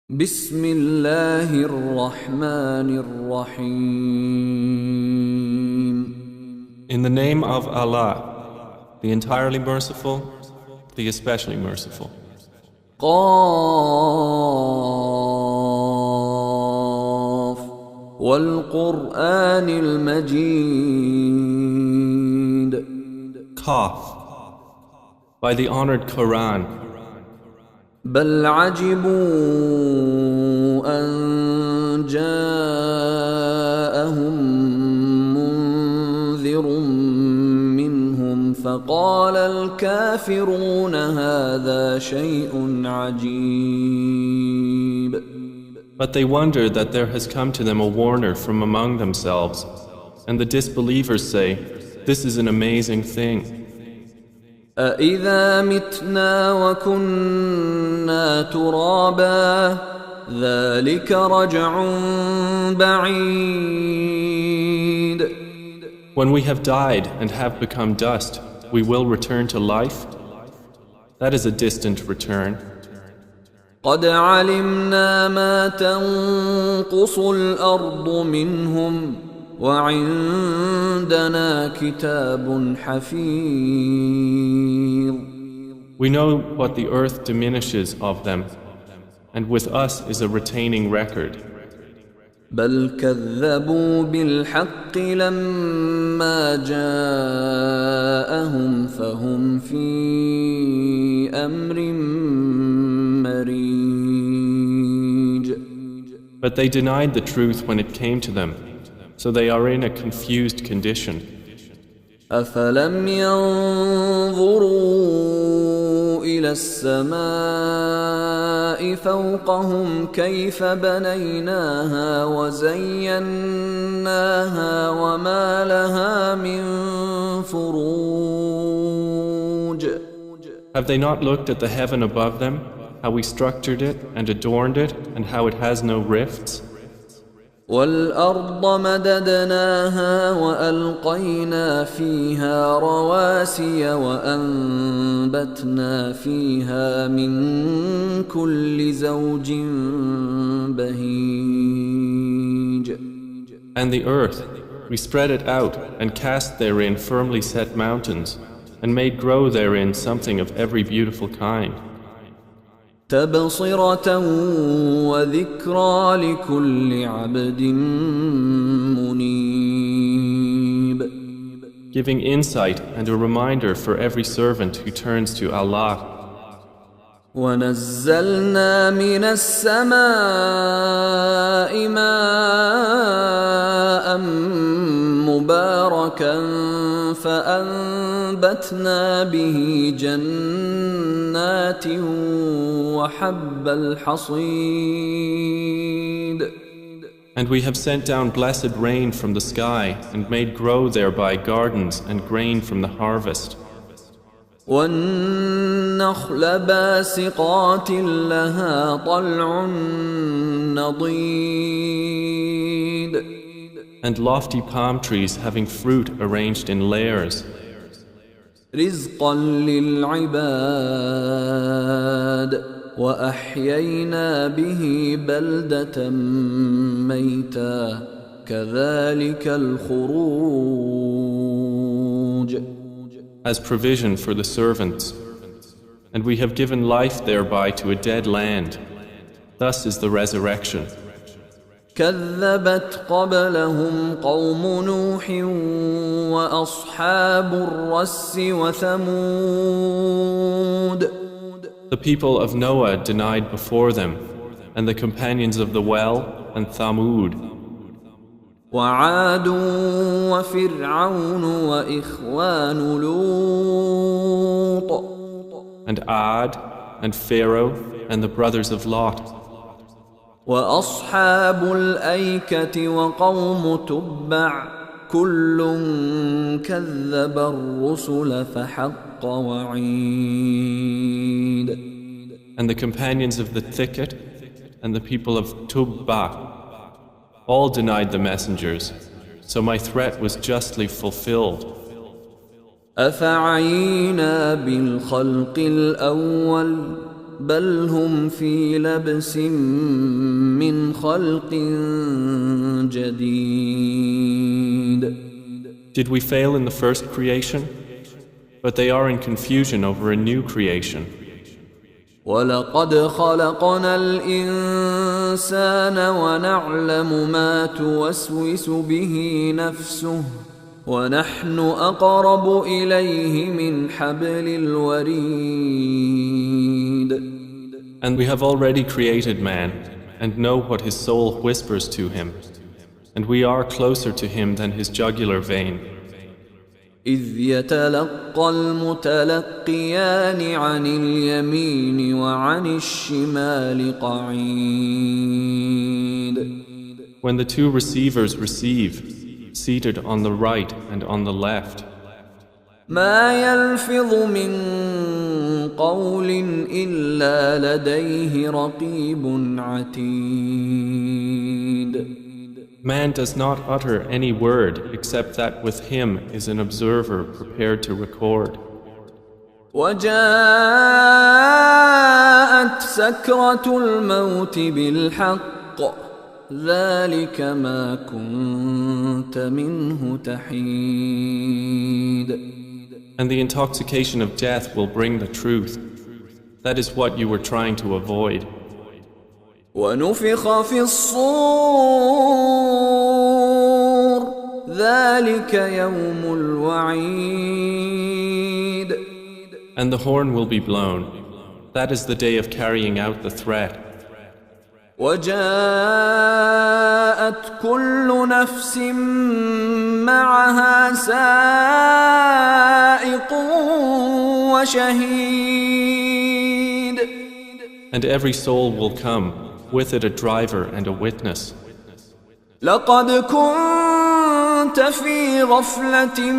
بسم الله الرحمن الرحيم. In the name of Allah, the entirely merciful, the especially merciful. قاف والقرآن المجيد. Qaf, by the honored Quran. بل عجبوا أن جاءهم منذر منهم فقال الكافرون هذا شيء عجيب. But they wonder that there has come to them a warner from among themselves, and the disbelievers say, "This is an amazing thing." أَإِذَا مِتْنَا وَكُنَّا تُرَابًا ذَلِكَ رَجْعٌ بَعِيدٌ. When we have died and have become dust, we will return to life? That is a distant return. قَدْ عَلِمْنَا مَا تَنقُصُ الْأَرْضُ مِنْهُمْ وَعِندَنَا كِتَابٌ حَفِيظٌ. We know what the earth diminishes of them, and with us is a retaining record. بل كذبوا بالحق لما جاءهم فهم في أمر مريج. But they denied the truth when it came to them, so they are in a confused condition. أفلم ينظروا إلى السماء فوقهم كيف بنيناها وزيناها وما لها من فروج. Have they not looked at the heaven above them, how we structured it and adorned it, and how it has no rifts? والأرض مددناها وألقينا فيها رواسي وأنبتنا فيها من كل زوج بهيج. And the earth, we spread it out and cast therein firmly set mountains, and made grow therein something of every beautiful kind. تبصرة وذكرى لكل عبد منيب. Giving insight and a reminder for every servant who turns to Allah. ونزلنا من السماء ماء مباركا فأنبتنا به جنات وحب الحصيد. And we have sent down blessed rain from the sky and made grow thereby gardens and grain from the harvest. والنخل باسقات لها طلع نضيد. And lofty palm trees having fruit arranged in layers. رزقا للعباد وأحيينا به بلدة ميتا كذلك الخروج. As provision for the servants, and we have given life thereby to a dead land. Thus is the resurrection. كذبت قبلهم قوم نوح وأصحاب الرس وثمود. The people of Noah denied before them, and the companions of the well and Thamud. وعاد وفرعون وإخوان لوط. And Ad and Pharaoh and the brothers of Lot. وأصحاب الأيكة وقوم تبع كل كذب الرسل فحق وعيد. And the companions of the thicket and the people of Tubba all denied the messengers, so my threat was justly fulfilled. أفعينا بالخلق الأول بل هم في لبس من خلق جديد. Did we fail in the first creation? But they are in confusion over a new creation. وَلَقَدْ خَلَقْنَا الْإِنسَانَ وَنَعْلَمُ مَا تُوَسْوِسُ بِهِ نَفْسُهُ وَنَحْنُ أَقْرَبُ إِلَيْهِ مِنْ حَبْلِ الْوَرِيدِ. And we have already created man, and know what his soul whispers to him, and we are closer to him than his jugular vein. إِذْ يَتَلَقَّى الْمُتَلَقِّيَانِ عَنِ الْيَمِينِ وَعَنِ الشِّمَالِ قَعِيدٌ. When the two receivers receive, seated on the right and on the left. ما يلفظ من قول إلا لديه رقيب عتيد. Man does not utter any word except that with him is an observer prepared to record. وجاءت سكرة الموت بالحق ذلك ما كنت منه تحيد. And the intoxication of death will bring the truth. That is what you were trying to avoid. ونفخ في الصور ذلك يوم الوعيد. And the horn will be blown. That is the day of carrying out the threat. وجاءت كل نفس معها سائق وشهيد. And every soul will come, with it a driver and a witness. لقد كنت في غفلة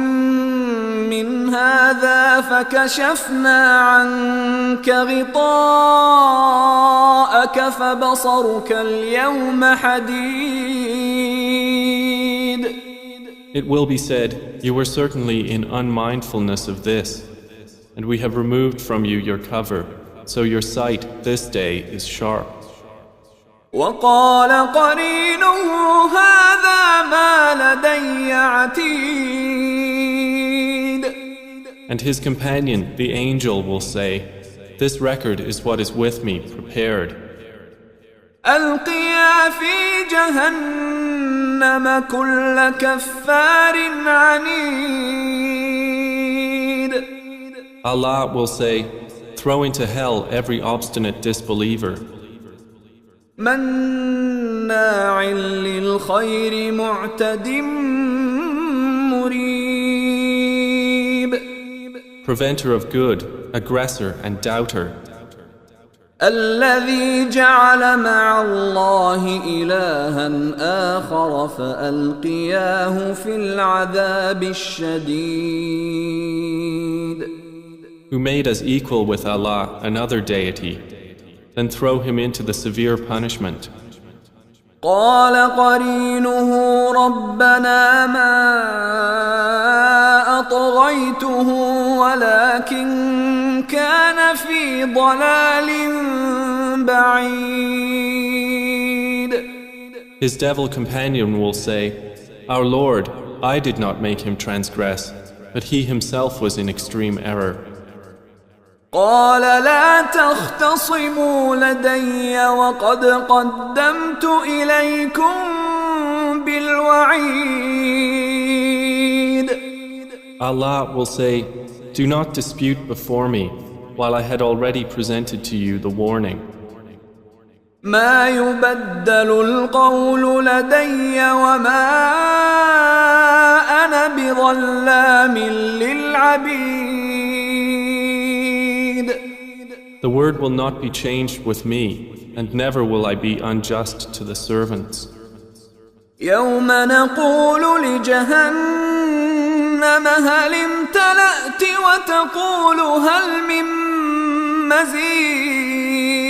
من هذا فكشفنا عنك غطاءك فبصرك اليوم حديد. It will be said, you were certainly in unmindfulness of this, and we have removed from you your cover, so your sight this day is sharp. وقال قرينه هذا ما لدي عتيد. And his companion, the angel, will say, this record is what is with me, prepared. ألقيا في جهنم كل كفار عنيد. Allah will say, throw into hell every obstinate disbeliever. مناع للخير معتد مريب. Preventer of good, aggressor and doubter. الذي جعل مع الله إلها آخر فألقياه في العذاب الشديد. Who made us equal with Allah another deity, then throw him into the severe punishment. قال قرينه ربنا ما أطغيته ولكن كان في ضلال بعيد. His devil companion will say, our Lord, I did not make him transgress, but he himself was in extreme error. قال لا تختصموا لدي وقد قدمت إليكم بالوعيد. Allah will say, do not dispute before me, while I had already presented to you the warning. ما يبدل القول لدي وما أنا بظلام للعبيد. The word will not be changed with me, and never will I be unjust to the servants. يوم نقول لجهنم هل امتلأت وتقول هل من مزيد.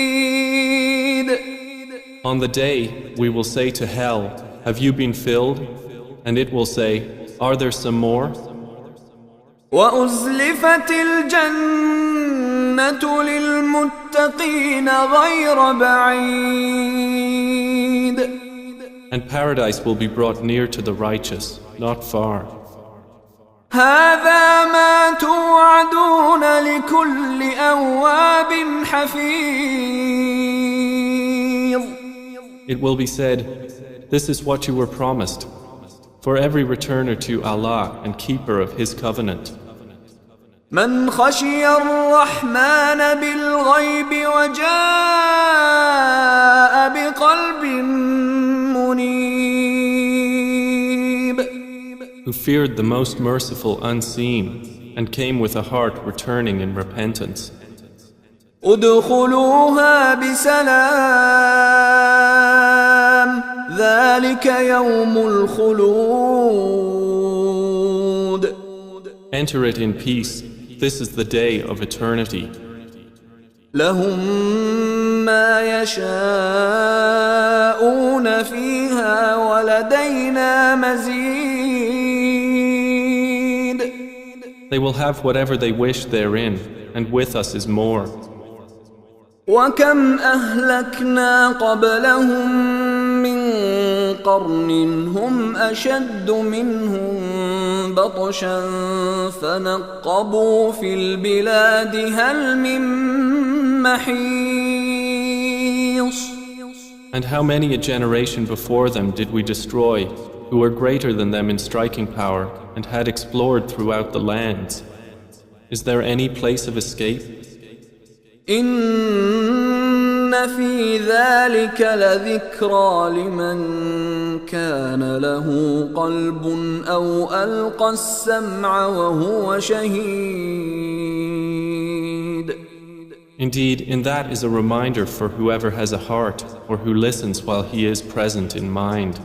On the day, we will say to hell, have you been filled? And it will say, are there some more? وأزلفت الجنة والجنة للمتقين غير بعيد. And paradise will be brought near to the righteous, not far. هذا ما توعدون لكل أواب حفيظ. It will be said, this is what you were promised, for every returner to Allah and keeper of His covenant. من خشي الرحمن بالغيب وجاء بقلب منيب. Who feared the most merciful unseen and came with a heart returning in repentance. ادخلوها بسلام ذلك يوم الخلود. Enter it in peace. This is the day of eternity. لهم ما يشاءون فيها ولدينا مزيد. They will have whatever they wish therein, and with us is more. وكم أهلكنا قبلهم من قرن هم أشد منهم بطشا فنقبوا في البلاد هل من محيص. And how many a generation before them did we destroy, who were greater than them in striking power, and had explored throughout the lands? Is there any place of escape? إن في ذلك لذكرى لمن كان له قلب أو ألقى السمع وهو شهيد. Indeed, in that is a reminder for whoever has a heart or who listens while he is present in mind.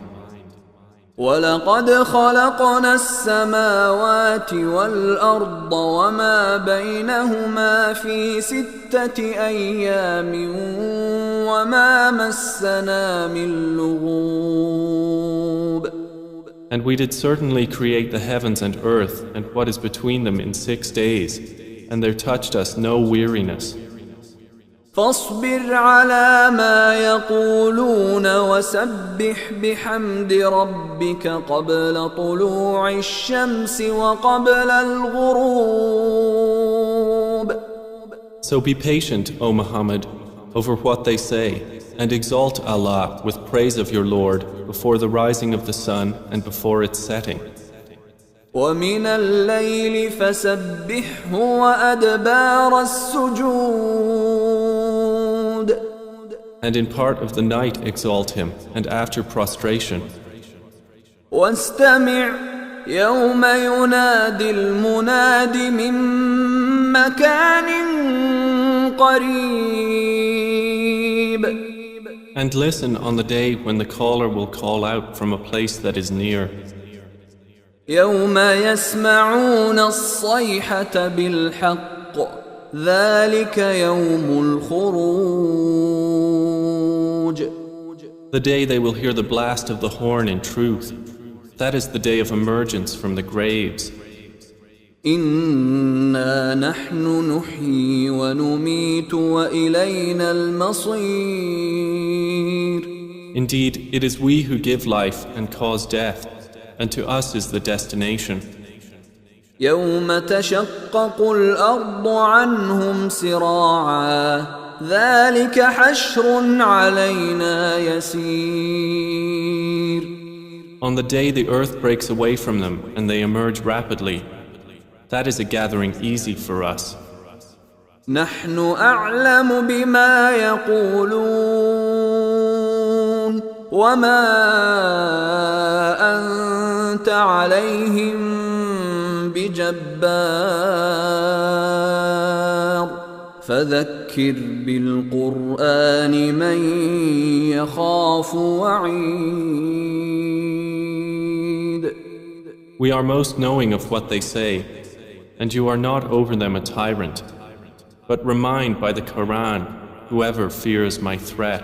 ولقد خلقنا السماوات والأرض وما بينهما في 6 أيام وما مسنا من لغوب. And we did certainly create the heavens and earth and what is between them in 6 days, and there touched us no weariness. فاصبر على ما يقولون وسبح بحمد ربك قبل طلوع الشمس وقبل الغروب. So be patient, O Muhammad, over what they say, and exalt Allah with praise of your Lord before the rising of the sun and before its setting. ومن الليل فسبحه وأدبار السجود. And in part of the night exalt him, and after prostration. واستمع يوم ينادي المناد من مكان قريب. And listen on the day when the caller will call out from a place that is near. يوم يسمعون الصيحة بالحق ذلك يوم الخروج. The day they will hear the blast of the horn in truth. That is the day of emergence from the graves. إنا نحن نحيي ونميت وإلينا المصير. Indeed, it is we who give life and cause death, and to us is the destination. يوم تشقق الأرض عنهم سراعا ذلك حشر علينا يسير. On the day the earth breaks away from them and they emerge rapidly, that is a gathering easy for us. نحن أعلم بما يقولون وما أنت عليهم بجبار فذكر بالقرآن من يخاف وعيد. We are most knowing of what they say, and you are not over them a tyrant, but remind by the Quran whoever fears my threat.